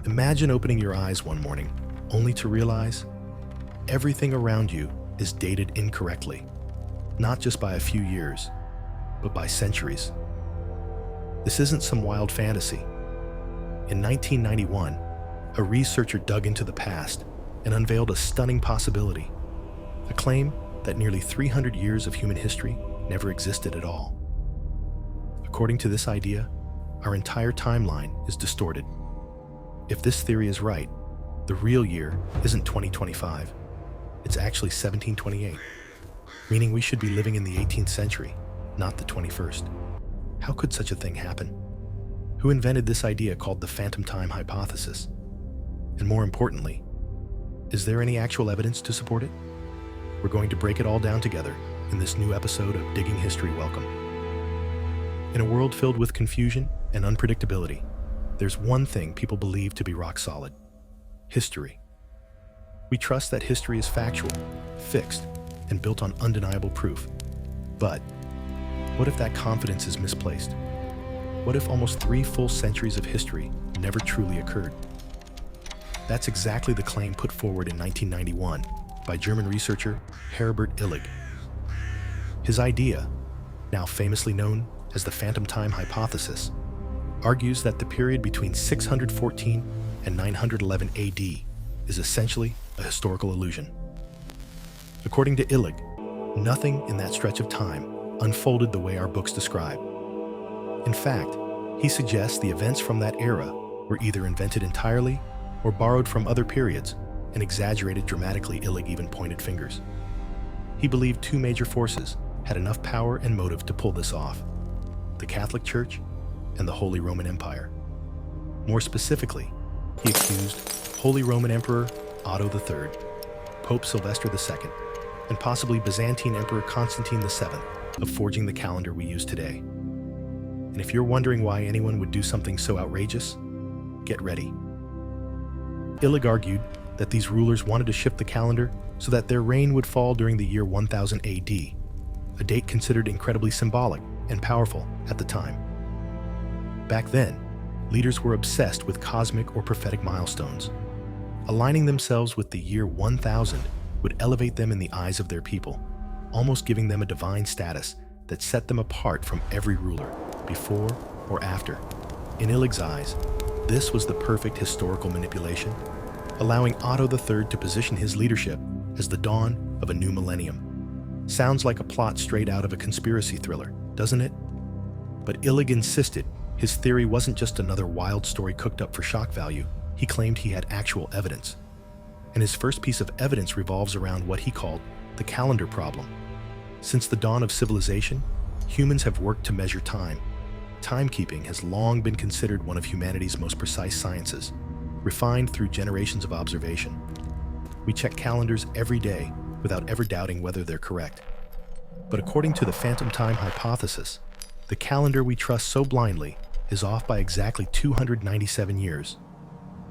Imagine opening your eyes one morning only to realize everything around you is dated incorrectly, not just by a few years, but by centuries. This isn't some wild fantasy. In 1991, a researcher dug into the past and unveiled a stunning possibility, a claim that nearly 300 years of human history never existed at all. According to this idea, our entire timeline is distorted. If this theory is right, the real year isn't 2025. It's actually 1728, meaning we should be living in the 18th century, not the 21st. How could such a thing happen? Who invented this idea called the phantom time hypothesis? And more importantly, is there any actual evidence to support it? We're going to break it all down together in this new episode of Digging History. Welcome. In a world filled with confusion and unpredictability, there's one thing people believe to be rock solid: history. We trust that history is factual, fixed, and built on undeniable proof. But what if that confidence is misplaced? What if almost 3 full centuries of history never truly occurred? That's exactly the claim put forward in 1991 by German researcher Herbert Illig. His idea, now famously known as the phantom time hypothesis, argues that the period between 614 and 911 AD is essentially a historical illusion. According to Illig, nothing in that stretch of time unfolded the way our books describe. In fact, he suggests the events from that era were either invented entirely or borrowed from other periods and exaggerated dramatically. Illig even pointed fingers. He believed 2 major forces had enough power and motive to pull this off: the Catholic Church and the Holy Roman Empire. More specifically, he accused Holy Roman Emperor Otto III, Pope Sylvester II, and possibly Byzantine Emperor Constantine VII of forging the calendar we use today. And if you're wondering why anyone would do something so outrageous, get ready. Illig argued that these rulers wanted to shift the calendar so that their reign would fall during the year 1000 AD, a date considered incredibly symbolic and powerful at the time. Back then, leaders were obsessed with cosmic or prophetic milestones. Aligning themselves with the year 1000 would elevate them in the eyes of their people, almost giving them a divine status that set them apart from every ruler, before or after. In Illig's eyes, this was the perfect historical manipulation, allowing Otto III to position his leadership as the dawn of a new millennium. Sounds like a plot straight out of a conspiracy thriller, doesn't it? But Illig insisted his theory wasn't just another wild story cooked up for shock value. He claimed he had actual evidence. And his first piece of evidence revolves around what he called the calendar problem. Since the dawn of civilization, humans have worked to measure time. Timekeeping has long been considered one of humanity's most precise sciences, refined through generations of observation. We check calendars every day without ever doubting whether they're correct. But according to the phantom time hypothesis, the calendar we trust so blindly is off by exactly 297 years,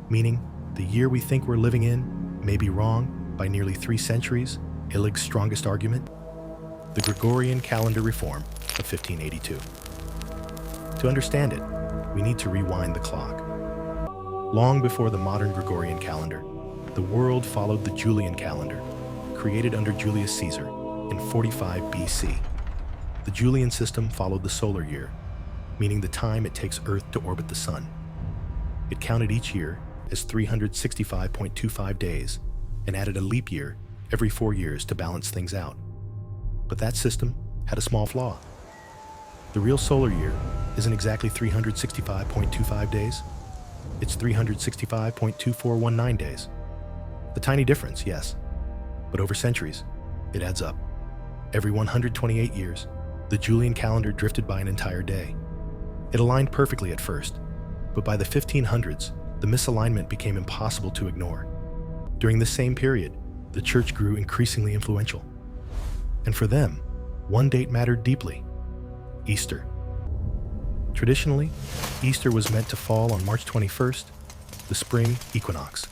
meaning the year we think we're living in may be wrong by nearly 3 centuries. Illig's strongest argument: the Gregorian calendar reform of 1582. To understand it, we need to rewind the clock. Long before the modern Gregorian calendar, the world followed the Julian calendar, created under Julius Caesar in 45 BC. The Julian system followed the solar year, meaning the time it takes Earth to orbit the sun. It counted each year as 365.25 days and added a leap year every 4 years to balance things out. But that system had a small flaw. The real solar year isn't exactly 365.25 days. It's 365.2419 days. A tiny difference, yes, but over centuries, it adds up. Every 128 years, the Julian calendar drifted by an entire day. It aligned perfectly at first, but by the 1500s, the misalignment became impossible to ignore. During this same period, the church grew increasingly influential. And for them, one date mattered deeply: Easter. Traditionally, Easter was meant to fall on March 21st, the spring equinox.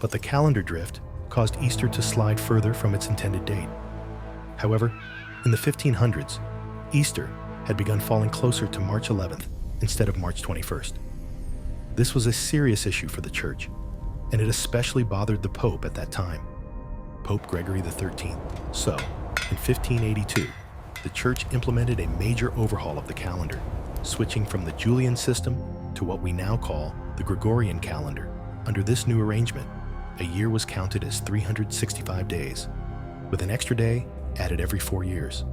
But the calendar drift caused Easter to slide further from its intended date. However, in the 1500s, Easter had begun falling closer to March 11th instead of March 21st. This was a serious issue for the church, and it especially bothered the Pope at that time, Pope Gregory XIII. So, in 1582, the church implemented a major overhaul of the calendar, switching from the Julian system to what we now call the Gregorian calendar. Under this new arrangement, a year was counted as 365 days, with an extra day added every 4 years,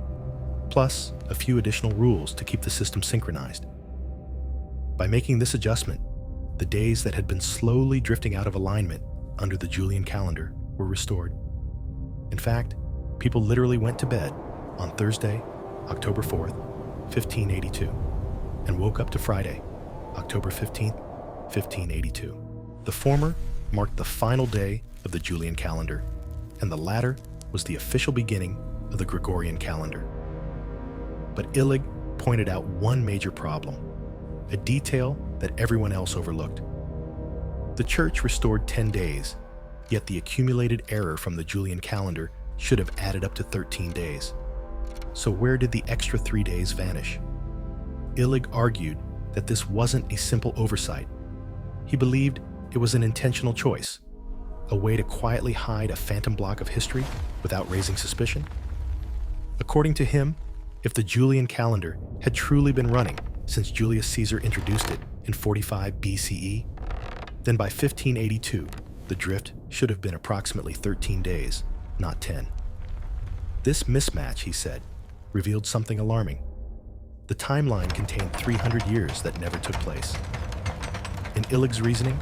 plus a few additional rules to keep the system synchronized. By making this adjustment, the days that had been slowly drifting out of alignment under the Julian calendar were restored. In fact, people literally went to bed on Thursday, October 4th, 1582, and woke up to Friday, October 15th, 1582. The former marked the final day of the Julian calendar, and the latter was the official beginning of the Gregorian calendar. But Illig pointed out one major problem, a detail that everyone else overlooked. The church restored 10 days, yet the accumulated error from the Julian calendar should have added up to 13 days. So where did the extra 3 days vanish? Illig argued that this wasn't a simple oversight. He believed it was an intentional choice, a way to quietly hide a phantom block of history without raising suspicion. According to him, if the Julian calendar had truly been running since Julius Caesar introduced it in 45 BCE, then by 1582, the drift should have been approximately 13 days, not 10. This mismatch, he said, revealed something alarming. The timeline contained 300 years that never took place. In Illig's reasoning,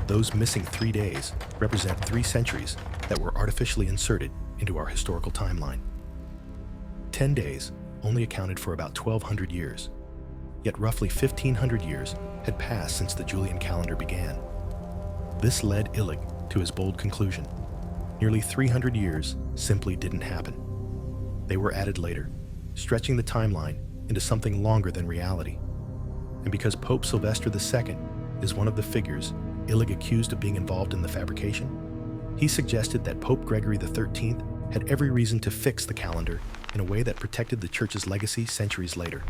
those missing 3 days represent 3 centuries that were artificially inserted into our historical timeline. 10 days only accounted for about 1,200 years, yet roughly 1,500 years had passed since the Julian calendar began. This led Illig to his bold conclusion. Nearly 300 years simply didn't happen. They were added later, stretching the timeline into something longer than reality. And because Pope Sylvester II is one of the figures Illig accused of being involved in the fabrication, he suggested that Pope Gregory XIII had every reason to fix the calendar in a way that protected the church's legacy centuries later.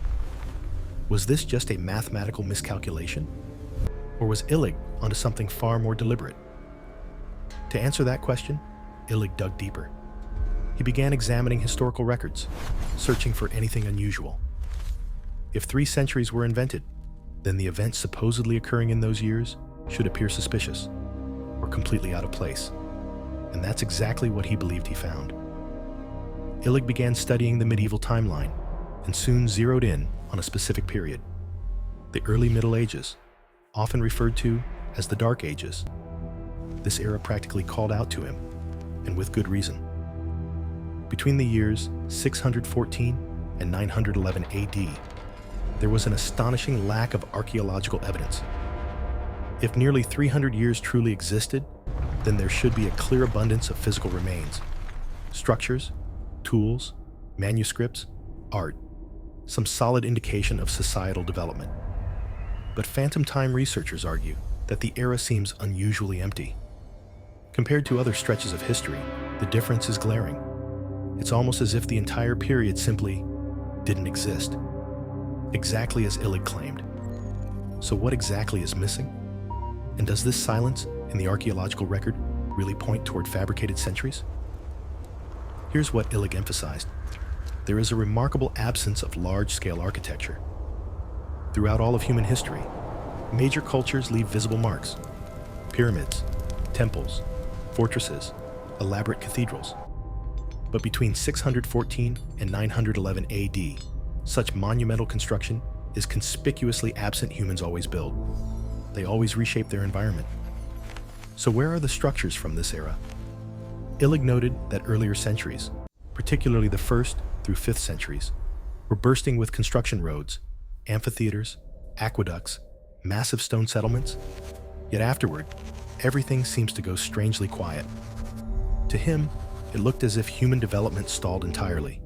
Was this just a mathematical miscalculation? Or was Illig onto something far more deliberate? To answer that question, Illig dug deeper. He began examining historical records, searching for anything unusual. If 3 centuries were invented, then the events supposedly occurring in those years should appear suspicious or completely out of place. And that's exactly what he believed he found. Illig began studying the medieval timeline and soon zeroed in on a specific period, the early Middle Ages, often referred to as the Dark Ages. This era practically called out to him, and with good reason. Between the years 614 and 911 AD, there was an astonishing lack of archaeological evidence. If nearly 300 years truly existed, then there should be a clear abundance of physical remains, structures, tools, manuscripts, art, some solid indication of societal development. But phantom time researchers argue that the era seems unusually empty. Compared to other stretches of history, the difference is glaring. It's almost as if the entire period simply didn't exist, exactly as Illig claimed. So what exactly is missing? And does this silence in the archaeological record really point toward fabricated centuries? Here's what Illig emphasized. There is a remarkable absence of large-scale architecture. Throughout all of human history, major cultures leave visible marks: pyramids, temples, fortresses, elaborate cathedrals. But between 614 and 911 AD, such monumental construction is conspicuously absent. Humans always build. They always reshape their environment. So where are the structures from this era? Illig noted that earlier centuries, particularly the 1st through 5th centuries, were bursting with construction roads, amphitheaters, aqueducts, massive stone settlements. Yet afterward, everything seems to go strangely quiet. To him, it looked as if human development stalled entirely.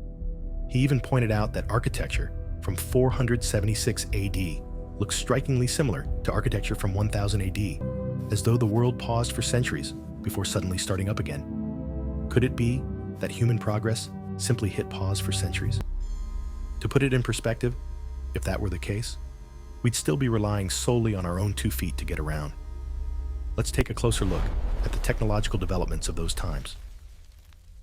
He even pointed out that architecture from 476 AD looks strikingly similar to architecture from 1000 AD, as though the world paused for centuries before suddenly starting up again. Could it be that human progress simply hit pause for centuries? To put it in perspective, if that were the case, we'd still be relying solely on our own 2 feet to get around. Let's take a closer look at the technological developments of those times.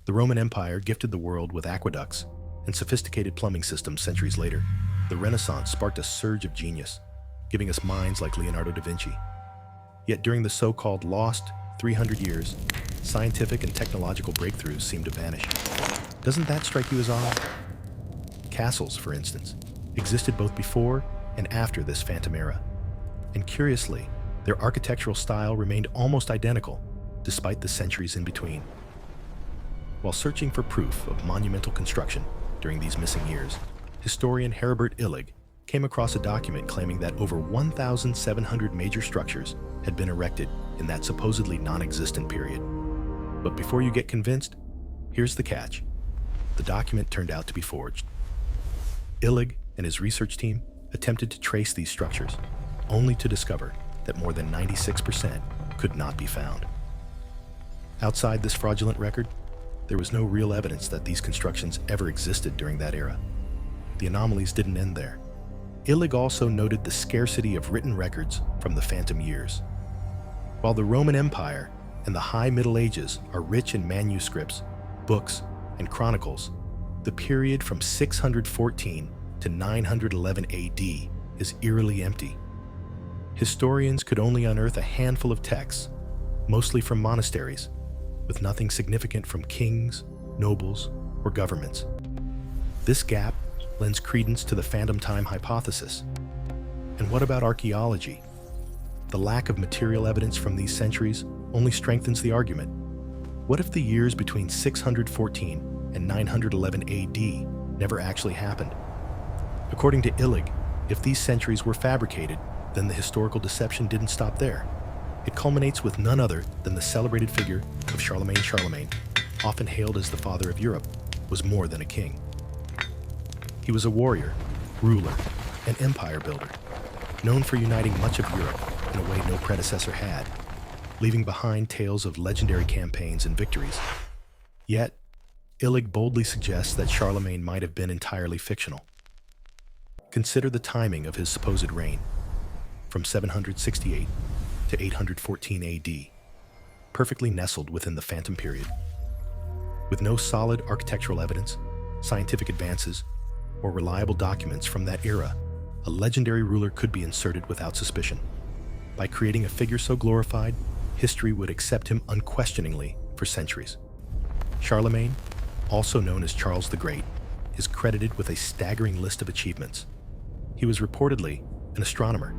The Roman Empire gifted the world with aqueducts and sophisticated plumbing systems centuries later. The Renaissance sparked a surge of genius, giving us minds like Leonardo da Vinci. Yet during the so-called lost 300 years, scientific and technological breakthroughs seemed to vanish. Doesn't that strike you as odd? Castles, for instance, existed both before and after this phantom era. And curiously, their architectural style remained almost identical, despite the centuries in between. While searching for proof of monumental construction during these missing years, historian Heribert Illig came across a document claiming that over 1,700 major structures had been erected in that supposedly non-existent period. But before you get convinced, here's the catch. The document turned out to be forged. Illig and his research team attempted to trace these structures, only to discover that more than 96% could not be found. Outside this fraudulent record, there was no real evidence that these constructions ever existed during that era. The anomalies didn't end there. Illig also noted the scarcity of written records from the phantom years. While the Roman Empire and the High Middle Ages are rich in manuscripts, books, and chronicles, the period from 614 to 911 AD is eerily empty. Historians could only unearth a handful of texts, mostly from monasteries, with nothing significant from kings, nobles, or governments. This gap lends credence to the phantom time hypothesis. And what about archaeology? The lack of material evidence from these centuries only strengthens the argument. What if the years between 614 and 911 AD never actually happened? According to Illig, if these centuries were fabricated, then the historical deception didn't stop there. It culminates with none other than the celebrated figure of Charlemagne. Charlemagne, often hailed as the father of Europe, was more than a king. He was a warrior, ruler, and empire builder, known for uniting much of Europe in a way no predecessor had, leaving behind tales of legendary campaigns and victories. Yet, Illig boldly suggests that Charlemagne might have been entirely fictional. Consider the timing of his supposed reign, from 768 to 814 AD, perfectly nestled within the phantom period. With no solid architectural evidence, scientific advances, or reliable documents from that era, a legendary ruler could be inserted without suspicion. By creating a figure so glorified, history would accept him unquestioningly for centuries. Charlemagne, also known as Charles the Great, is credited with a staggering list of achievements. He was reportedly an astronomer,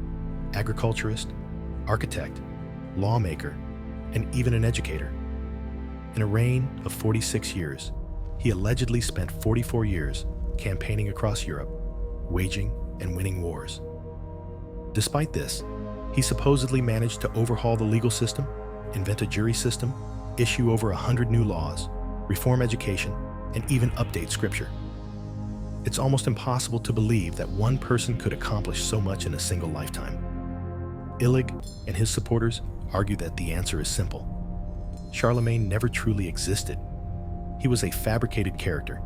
agriculturist, architect, lawmaker, and even an educator. In a reign of 46 years, he allegedly spent 44 years campaigning across Europe, waging and winning wars. Despite this, he supposedly managed to overhaul the legal system, invent a jury system, issue over 100 new laws, reform education, and even update scripture. It's almost impossible to believe that one person could accomplish so much in a single lifetime. Illig and his supporters argue that the answer is simple. Charlemagne never truly existed. He was a fabricated character,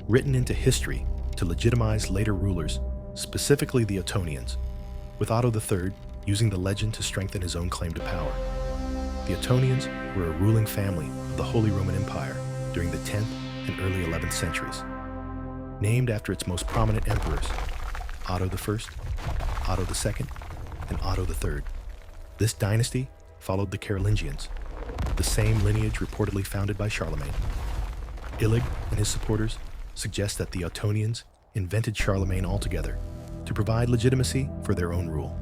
written into history to legitimize later rulers, specifically the Ottonians, with Otto III using the legend to strengthen his own claim to power. The Ottonians were a ruling family of the Holy Roman Empire during the 10th and early 11th centuries, named after its most prominent emperors, Otto I, Otto II, and Otto III. This dynasty followed the Carolingians, the same lineage reportedly founded by Charlemagne. Illig and his supporters suggest that the Ottonians invented Charlemagne altogether to provide legitimacy for their own rule.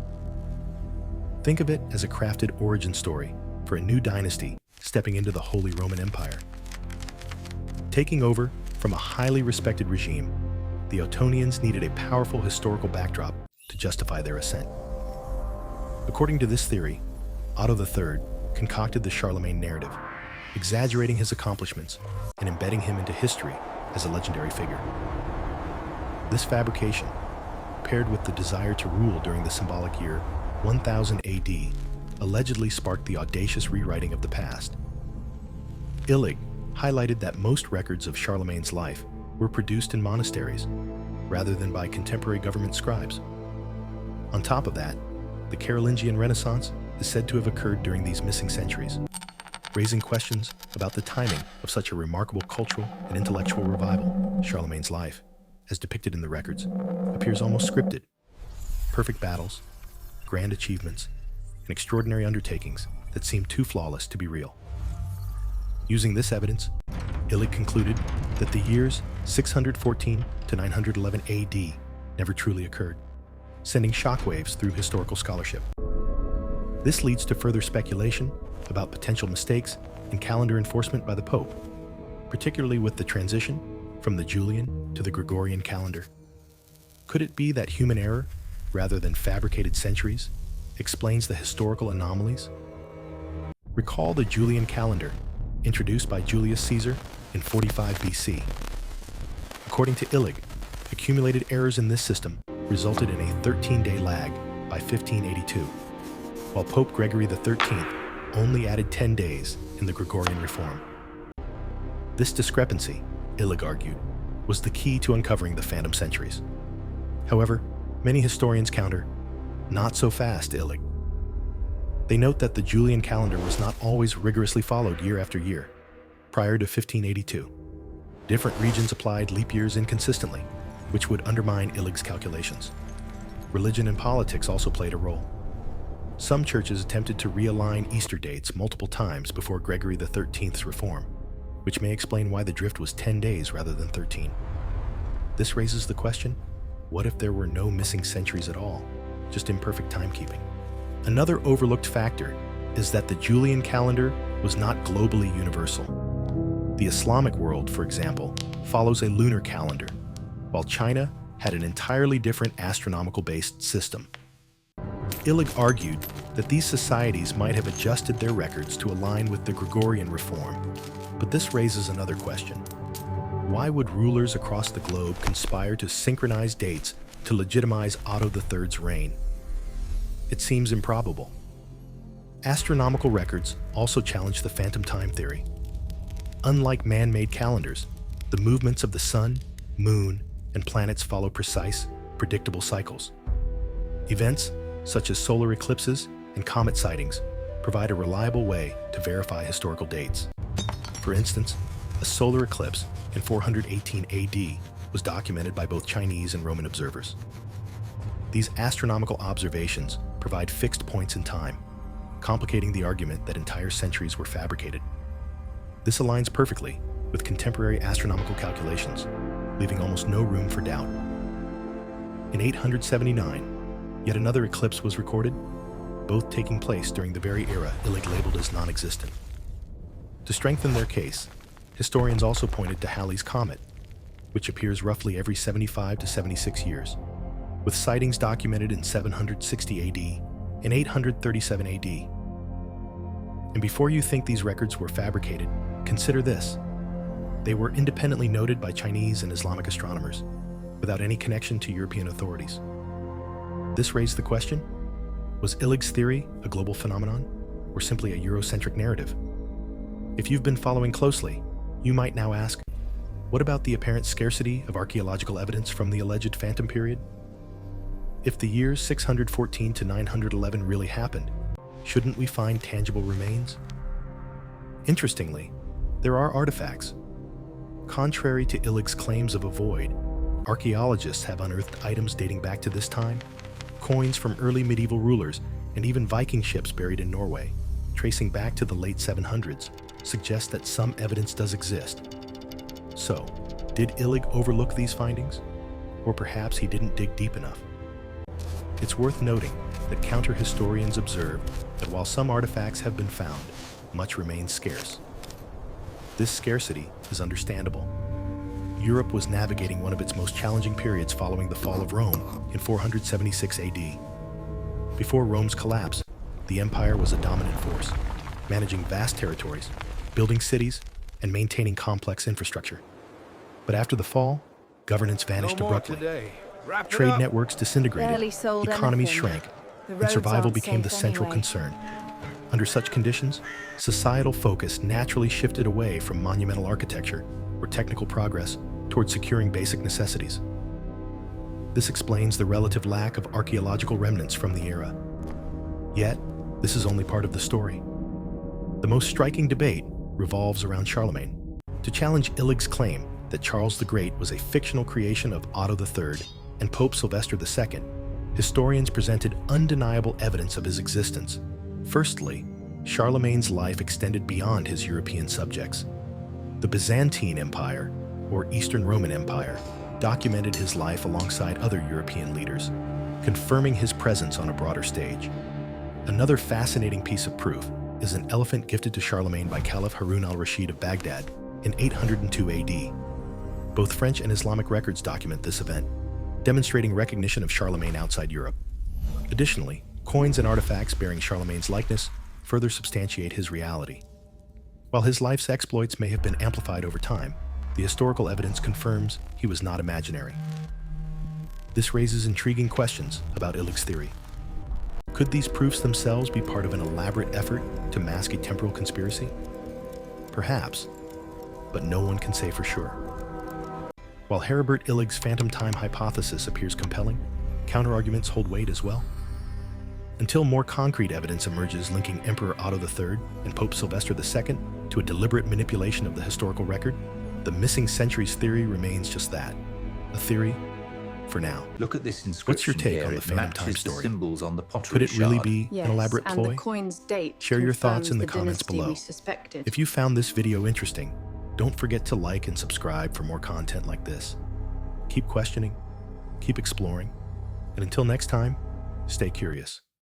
Think of it as a crafted origin story for a new dynasty stepping into the Holy Roman Empire. Taking over from a highly respected regime, the Ottonians needed a powerful historical backdrop to justify their ascent. According to this theory, Otto III concocted the Charlemagne narrative, exaggerating his accomplishments and embedding him into history as a legendary figure. This fabrication, paired with the desire to rule during the symbolic year 1000 AD, allegedly sparked the audacious rewriting of the past. Illig highlighted that most records of Charlemagne's life were produced in monasteries, rather than by contemporary government scribes. On top of that, the Carolingian Renaissance is said to have occurred during these missing centuries, raising questions about the timing of such a remarkable cultural and intellectual revival. Charlemagne's life, as depicted in the records, appears almost scripted. Perfect battles, grand achievements, and extraordinary undertakings that seem too flawless to be real. Using this evidence, Illig concluded that the years 614 to 911 AD never truly occurred, sending shockwaves through historical scholarship. This leads to further speculation about potential mistakes in calendar enforcement by the Pope, particularly with the transition from the Julian to the Gregorian calendar. Could it be that human error, rather than fabricated centuries, explains the historical anomalies? Recall the Julian calendar, introduced by Julius Caesar in 45 BC. According to Illig, accumulated errors in this system resulted in a 13-day lag by 1582, while Pope Gregory XIII only added 10 days in the Gregorian reform. This discrepancy, Illig argued, was the key to uncovering the phantom centuries. However, many historians counter, not so fast, Illig. They note that the Julian calendar was not always rigorously followed year after year. Prior to 1582, different regions applied leap years inconsistently, which would undermine Illig's calculations. Religion and politics also played a role. Some churches attempted to realign Easter dates multiple times before Gregory XIII's reform, which may explain why the drift was 10 days rather than 13. This raises the question, what if there were no missing centuries at all, just imperfect timekeeping? Another overlooked factor is that the Julian calendar was not globally universal. The Islamic world, for example, follows a lunar calendar, while China had an entirely different astronomical-based system. Illig argued that these societies might have adjusted their records to align with the Gregorian reform, but this raises another question. Why would rulers across the globe conspire to synchronize dates to legitimize Otto III's reign? It seems improbable. Astronomical records also challenge the phantom time theory. Unlike man-made calendars, the movements of the sun, moon, and planets follow precise, predictable cycles. Events such as solar eclipses and comet sightings provide a reliable way to verify historical dates. For instance, a solar eclipse in 418 AD was documented by both Chinese and Roman observers. These astronomical observations provide fixed points in time, complicating the argument that entire centuries were fabricated. This aligns perfectly with contemporary astronomical calculations, leaving almost no room for doubt. In 879, yet another eclipse was recorded, both taking place during the very era Illig labeled as non-existent. To strengthen their case, historians also pointed to Halley's Comet, which appears roughly every 75 to 76 years, with sightings documented in 760 AD and 837 AD. And before you think these records were fabricated, consider this. They were independently noted by Chinese and Islamic astronomers, without any connection to European authorities. This raised the question, was Illig's theory a global phenomenon, or simply a Eurocentric narrative? If you've been following closely, you might now ask, what about the apparent scarcity of archaeological evidence from the alleged phantom period? If the years 614 to 911 really happened, shouldn't we find tangible remains? Interestingly, there are artifacts. Contrary to Illig's claims of a void, archaeologists have unearthed items dating back to this time, coins from early medieval rulers, and even Viking ships buried in Norway, tracing back to the late 700s, suggest that some evidence does exist. So, did Illig overlook these findings? Or perhaps he didn't dig deep enough? It's worth noting that counter-historians observe that while some artifacts have been found, much remains scarce. This scarcity is understandable. Europe was navigating one of its most challenging periods following the fall of Rome in 476 AD. Before Rome's collapse, the empire was a dominant force, managing vast territories, building cities, and maintaining complex infrastructure. But after the fall, governance vanished abruptly. Trade networks disintegrated, economies shrank, and survival became the central concern. Under such conditions, societal focus naturally shifted away from monumental architecture or technical progress toward securing basic necessities. This explains the relative lack of archaeological remnants from the era. Yet, this is only part of the story. The most striking debate revolves around Charlemagne. To challenge Illig's claim that Charles the Great was a fictional creation of Otto III and Pope Sylvester II, historians presented undeniable evidence of his existence. Firstly, Charlemagne's life extended beyond his European subjects. The Byzantine Empire, or Eastern Roman Empire, documented his life alongside other European leaders, confirming his presence on a broader stage. Another fascinating piece of proof is an elephant gifted to Charlemagne by Caliph Harun al-Rashid of Baghdad in 802 AD. Both French and Islamic records document this event, demonstrating recognition of Charlemagne outside Europe. Additionally, coins and artifacts bearing Charlemagne's likeness further substantiate his reality. While his life's exploits may have been amplified over time, the historical evidence confirms he was not imaginary. This raises intriguing questions about Illig's theory. Could these proofs themselves be part of an elaborate effort to mask a temporal conspiracy? Perhaps, but no one can say for sure. While Heribert Illig's phantom time hypothesis appears compelling, counterarguments hold weight as well. Until more concrete evidence emerges linking Emperor Otto III and Pope Sylvester II to a deliberate manipulation of the historical record, the missing centuries theory remains just that, a theory for now. Look at this inscription. What's your take here. on the It phantom time matches the story? symbols on the pottery Could it really shard. be Yes, an elaborate and ploy? the coin's date Share your thoughts in the confirms comments dynasty below. we suspected. If you found this video interesting, don't forget to like and subscribe for more content like this. Keep questioning, keep exploring, and until next time, stay curious.